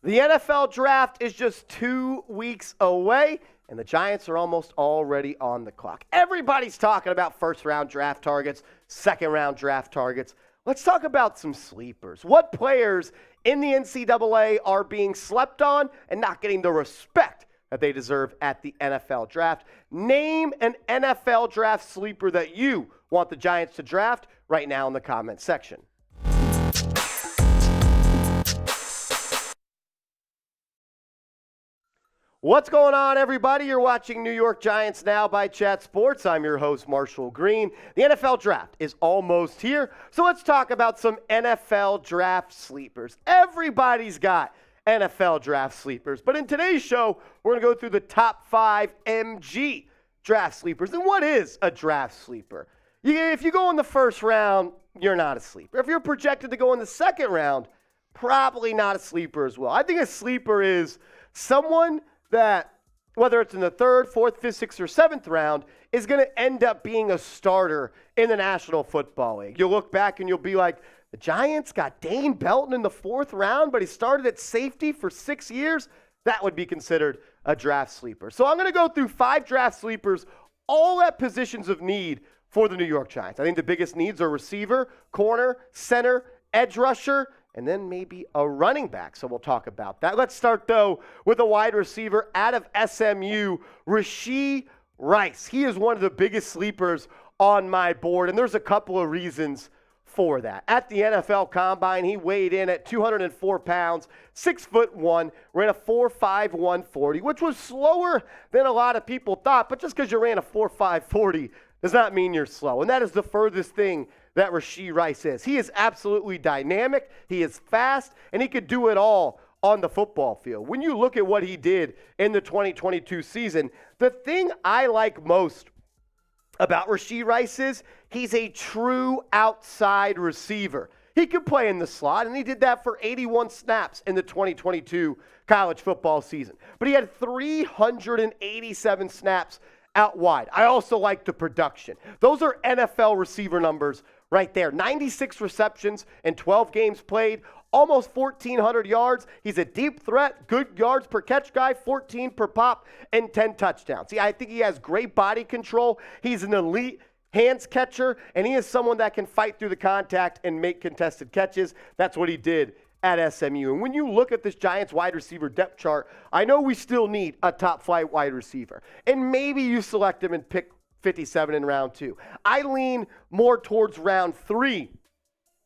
The NFL draft is just 2 weeks away, and the Giants are almost already on the clock. Everybody's talking about first-round draft targets, second-round draft targets. Let's talk about some sleepers. What players in the NCAA are being slept on and not getting the respect that they deserve at the NFL draft? Name an NFL draft sleeper that you want the Giants to draft right now in the comment section. What's going on, everybody? You're watching New York Giants Now by Chat Sports. I'm your host, Marshall Green. The NFL draft is almost here, so let's talk about some NFL draft sleepers. Everybody's got NFL draft sleepers, but in today's show, we're going to go through the top 5 MG draft sleepers. And what is a draft sleeper? If you go in the first round, you're not a sleeper. If you're projected to go in the second round, probably not a sleeper as well. I think a sleeper is someone that, whether it's in the third, fourth, fifth, sixth, or seventh round, is going to end up being a starter in the National Football League. You'll look back and you'll be like, the Giants got Dane Belton in the fourth round, but he started at safety for 6 years. That would be considered a draft sleeper. So I'm going to go through 5 draft sleepers, all at positions of need for the New York Giants. I think the biggest needs are receiver, corner, center, edge rusher, and then maybe a running back. So we'll talk about that. Let's start, though, with a wide receiver out of SMU, Rashee Rice. He is one of the biggest sleepers on my board, and there's a couple of reasons for that. At the NFL Combine, he weighed in at 204 pounds, 6'1", ran a 4.5 140, which was slower than a lot of people thought. But just because you ran a 4.5 40 does not mean you're slow. And that is the furthest thing that Rashee Rice is. He is absolutely dynamic, he is fast, and he could do it all on the football field. When you look at what he did in the 2022 season, the thing I like most about Rashee Rice is he's a true outside receiver. He could play in the slot, and he did that for 81 snaps in the 2022 college football season. But he had 387 snaps out wide. I also like the production. Those are NFL receiver numbers right there. 96 receptions in 12 games played, almost 1,400 yards. He's a deep threat, good yards per catch guy, 14 per pop, and 10 touchdowns. See, I think he has great body control. He's an elite hands catcher, and he is someone that can fight through the contact and make contested catches. That's what he did at SMU. And when you look at this Giants wide receiver depth chart, I know we still need a top 5 wide receiver. And maybe you select him and pick 57 in round 2. I lean more towards round 3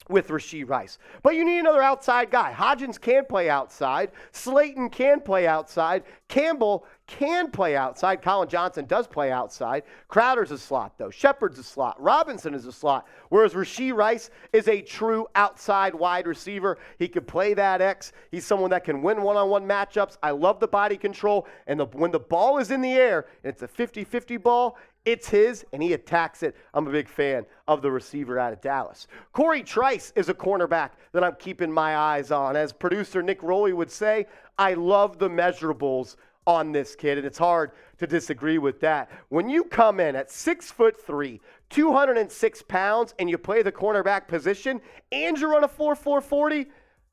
with Rashee Rice. But you need another outside guy. Hodgins can play outside. Slayton can play outside. Campbell can play outside. Colin Johnson does play outside. Crowder's a slot, though. Shepard's a slot. Robinson is a slot. Whereas Rashee Rice is a true outside wide receiver. He can play that X. He's someone that can win one-on-one matchups. I love the body control. And when the ball is in the air, and it's a 50-50 ball, it's his, and he attacks it. I'm a big fan of the receiver out of Dallas. Cory Trice is a cornerback that I'm keeping my eyes on. As producer Nick Rowley would say, I love the measurables on this kid, and it's hard to disagree with that. When you come in at 6'3", 206 pounds, and you play the cornerback position, and you run a 4.4 40,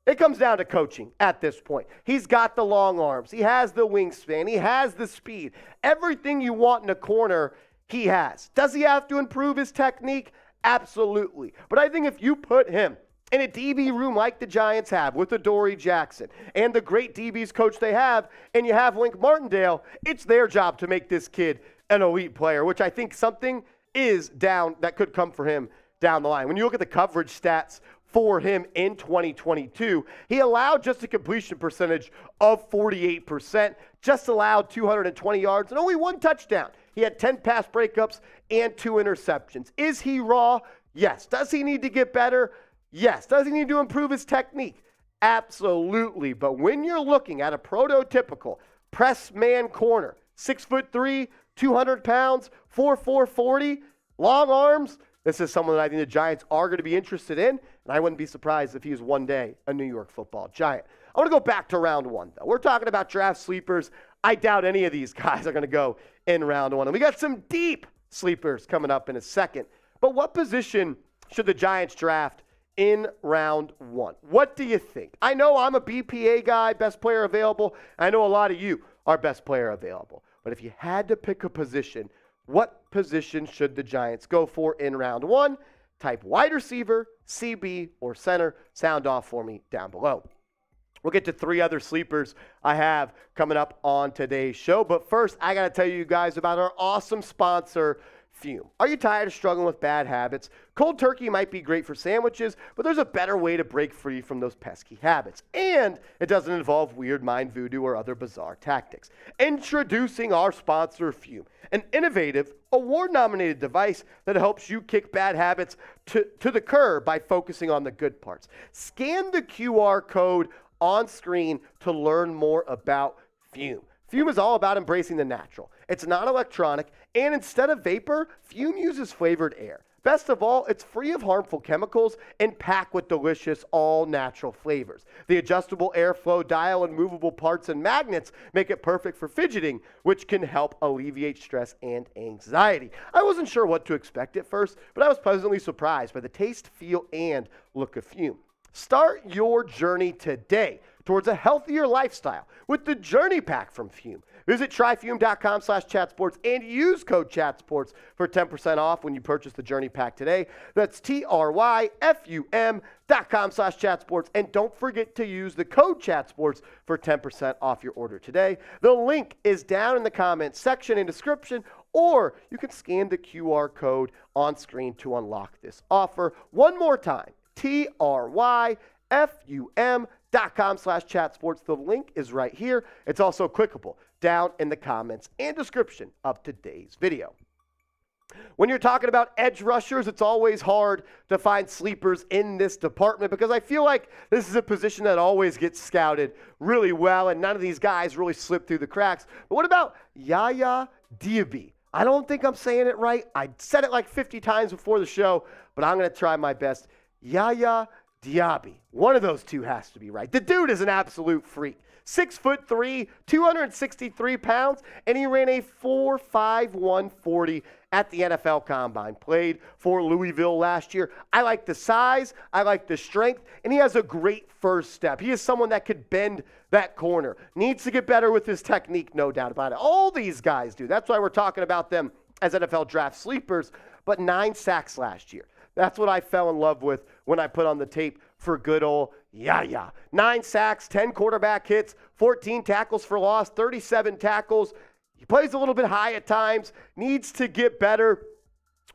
it comes down to coaching at this point. He's got the long arms. He has the wingspan. He has the speed. Everything you want in a corner, he has. Does he have to improve his technique? Absolutely. But I think if you put him in a DB room like the Giants have with Adoree Jackson and the great DBs coach they have, and you have Wink Martindale, it's their job to make this kid an elite player, which I think something is down that could come for him down the line. When you look at the coverage stats for him in 2022, he allowed just a completion percentage of 48%, just allowed 220 yards and only 1 touchdown. He had 10 pass breakups and 2 interceptions. Is he raw? Yes. Does he need to get better? Yes. Does he need to improve his technique? Absolutely. But when you're looking at a prototypical press man corner, 6'3", 200 pounds, 4.4 40, long arms, this is someone that I think the Giants are going to be interested in, and I wouldn't be surprised if he is one day a New York Football Giant. I want to go back to round 1, though. We're talking about draft sleepers. I doubt any of these guys are going to go in round 1. And we got some deep sleepers coming up in a second. But what position should the Giants draft in round 1. What do you think? I know I'm a BPA guy, best player available. I know a lot of you are best player available. But if you had to pick a position, what position should the Giants go for in round 1? Type wide receiver, CB, or center. Sound off for me down below. We'll get to 3 other sleepers I have coming up on today's show. But first, I got to tell you guys about our awesome sponsor, Fume. Are you tired of struggling with bad habits? Cold turkey might be great for sandwiches, but there's a better way to break free from those pesky habits. And it doesn't involve weird mind voodoo or other bizarre tactics. Introducing our sponsor, Fume, an innovative, award-nominated device that helps you kick bad habits to the curb by focusing on the good parts. Scan the QR code on screen to learn more about Fume. Fume is all about embracing the natural. It's non-electronic, and instead of vapor, Fume uses flavored air. Best of all, it's free of harmful chemicals and packed with delicious, all-natural flavors. The adjustable airflow dial and movable parts and magnets make it perfect for fidgeting, which can help alleviate stress and anxiety. I wasn't sure what to expect at first, but I was pleasantly surprised by the taste, feel, and look of Fume. Start your journey today towards a healthier lifestyle with the Journey Pack from Fume. Visit tryfume.com/chatsports and use code chatsports for 10% off when you purchase the Journey Pack today. That's tryfum.com/chatsports. And don't forget to use the code chatsports for 10% off your order today. The link is down in the comments section and description, or you can scan the QR code on screen to unlock this offer. One more time, tryfum.com/chatsports. The link is right here. It's also clickable down in the comments and description of today's video. When you're talking about edge rushers, it's always hard to find sleepers in this department because I feel like this is a position that always gets scouted really well, and none of these guys really slip through the cracks. But what about YaYa Diaby? I don't think I'm saying it right. I said it like 50 times before the show, but I'm going to try my best. YaYa Diaby. One of those two has to be right. The dude is an absolute freak. 6'3", 263 pounds, and he ran a 4.5 140 at the NFL Combine. Played for Louisville last year. I like the size, I like the strength, and he has a great first step. He is someone that could bend that corner. Needs to get better with his technique, no doubt about it. All these guys do. That's why we're talking about them as NFL draft sleepers, but 9 sacks last year. That's what I fell in love with when I put on the tape for good old YaYa. 9 sacks, 10 quarterback hits, 14 tackles for loss, 37 tackles. He plays a little bit high at times, needs to get better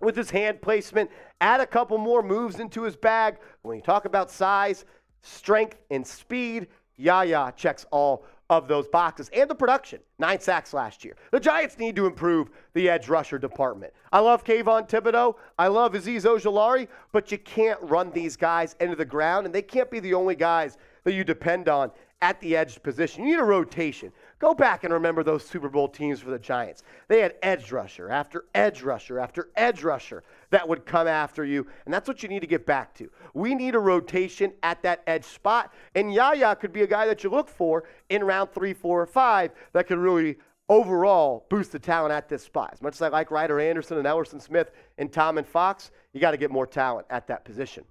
with his hand placement, add a couple more moves into his bag. When you talk about size, strength, and speed, YaYa checks all of those boxes. And the production, 9 sacks last year. The Giants need to improve the edge rusher department. I love Kayvon Thibodeau. I love Azeez Ojulari, but you can't run these guys into the ground, and they can't be the only guys that you depend on at the edge position. You need a rotation. Go back and remember those Super Bowl teams for the Giants. They had edge rusher after edge rusher after edge rusher that would come after you, and that's what you need to get back to. We need a rotation at that edge spot, and YaYa could be a guy that you look for in round 3, 4, or 5 that could really overall boost the talent at this spot. As much as I like Ryder Anderson and Ellerson Smith and Tom and Fox, you got to get more talent at that position.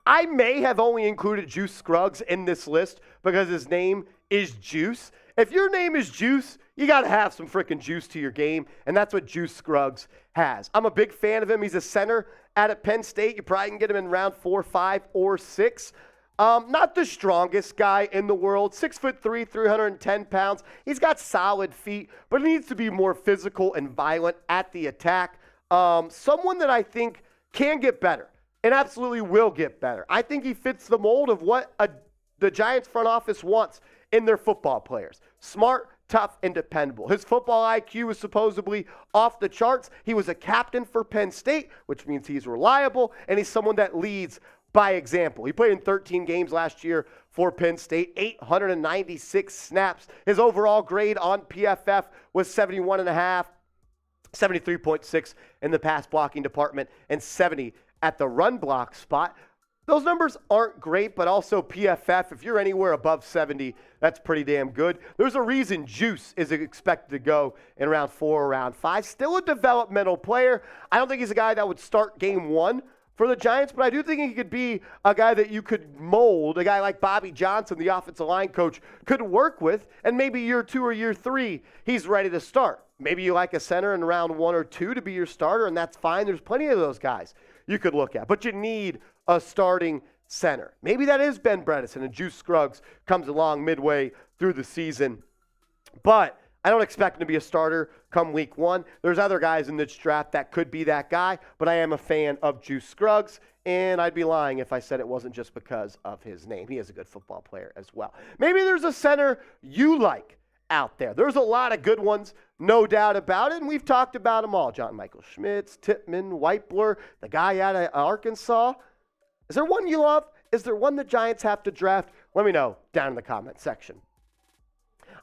I may have only included Juice Scruggs in this list because his name is Juice. If your name is Juice, you got to have some freaking juice to your game, and that's what Juice Scruggs has. I'm a big fan of him. He's a center at Penn State. You probably can get him in round 4, 5, or 6. Not the strongest guy in the world, 6'3", 310 pounds. He's got solid feet, but he needs to be more physical and violent at the attack. Someone that I think can get better and absolutely will get better. I think he fits the mold of what the Giants front office wants in their football players. Smart, tough, and dependable. His football IQ is supposedly off the charts. He was a captain for Penn State, which means he's reliable, and he's someone that leads by example. He played in 13 games last year for Penn State, 896 snaps. His overall grade on PFF was 71.5, 73.6 in the pass blocking department, and 70 at the run block spot. Those numbers aren't great, but also PFF, if you're anywhere above 70, that's pretty damn good. There's a reason Juice is expected to go in round 4 or round 5. Still a developmental player. I don't think he's a guy that would start game 1 for the Giants, but I do think he could be a guy that you could mold, a guy like Bobby Johnson, the offensive line coach, could work with, and maybe year 2 or year 3, he's ready to start. Maybe you like a center in round 1 or 2 to be your starter, and that's fine. There's plenty of those guys you could look at, but you need a starting center. Maybe that is Ben Bredeson, and Juice Scruggs comes along midway through the season, but I don't expect him to be a starter come week 1. There's other guys in this draft that could be that guy, but I am a fan of Juice Scruggs, and I'd be lying if I said it wasn't just because of his name. He is a good football player as well. Maybe there's a center you like out there. There's a lot of good ones, no doubt about it, and we've talked about them all. John Michael Schmitz, Tippmann, Whitebler, the guy out of Arkansas. Is there one you love? Is there one the Giants have to draft? Let me know down in the comment section.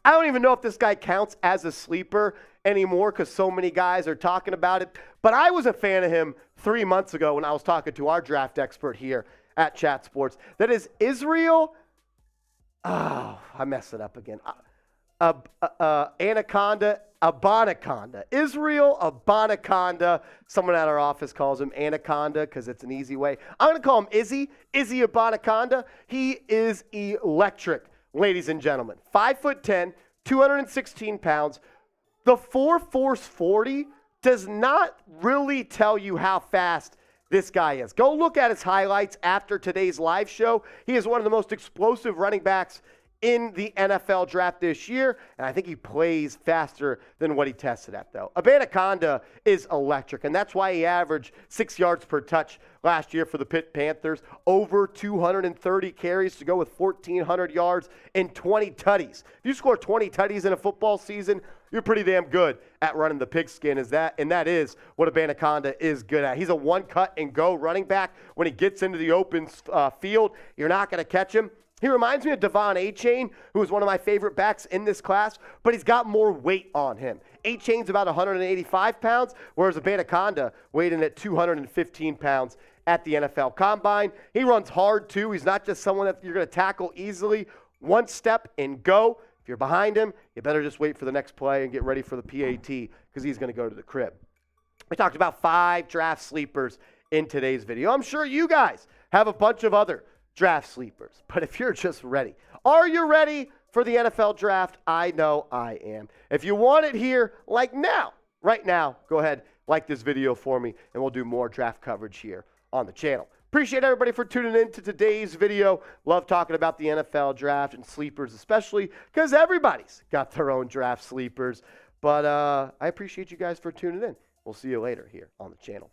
I don't even know if this guy counts as a sleeper anymore because so many guys are talking about it. But I was a fan of him 3 months ago when I was talking to our draft expert here at Chat Sports. That is Israel. Oh, I messed it up again. Abanikanda. Israel Abanikanda. Someone at our office calls him Anaconda because it's an easy way. I'm going to call him Izzy Abanikanda. He is electric. Ladies and gentlemen, 5'10", 216 pounds. The 4.4 40 does not really tell you how fast this guy is. Go look at his highlights after today's live show. He is one of the most explosive running backs in the NFL draft this year, and I think he plays faster than what he tested at, though. Abanikanda is electric, and that's why he averaged 6 yards per touch last year for the Pitt Panthers, over 230 carries to go with 1,400 yards and 20 tutties. If you score 20 tutties in a football season, you're pretty damn good at running the pigskin, and that is what Abanikanda is good at. He's a one-cut-and-go running back. When he gets into the open field, you're not going to catch him. He reminds me of Devon Achane, who is one of my favorite backs in this class, but he's got more weight on him. Achane's about 185 pounds, whereas Abanikanda weighed in at 215 pounds at the NFL Combine. He runs hard, too. He's not just someone that you're going to tackle easily. One step and go. If you're behind him, you better just wait for the next play and get ready for the PAT because he's going to go to the crib. We talked about 5 draft sleepers in today's video. I'm sure you guys have a bunch of other draft sleepers. But if you're just ready, are you ready for the NFL draft? I know I am. If you want it here, like now, right now, go ahead, like this video for me, and we'll do more draft coverage here on the channel. Appreciate everybody for tuning in to today's video. Love talking about the NFL draft and sleepers, especially because everybody's got their own draft sleepers. But I appreciate you guys for tuning in. We'll see you later here on the channel.